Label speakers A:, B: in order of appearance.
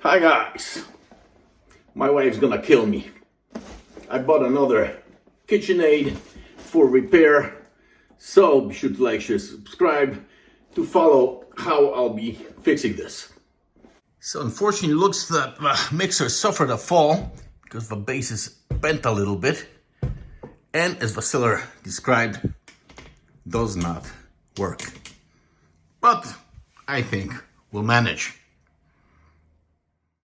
A: Hi guys, my wife's gonna kill me. I bought another KitchenAid for repair, so be sure to like, share, subscribe to follow how I'll be fixing this. So unfortunately it looks that the mixer suffered a fall because the base is bent a little bit, and as the seller described, does not work. But I think we'll manage.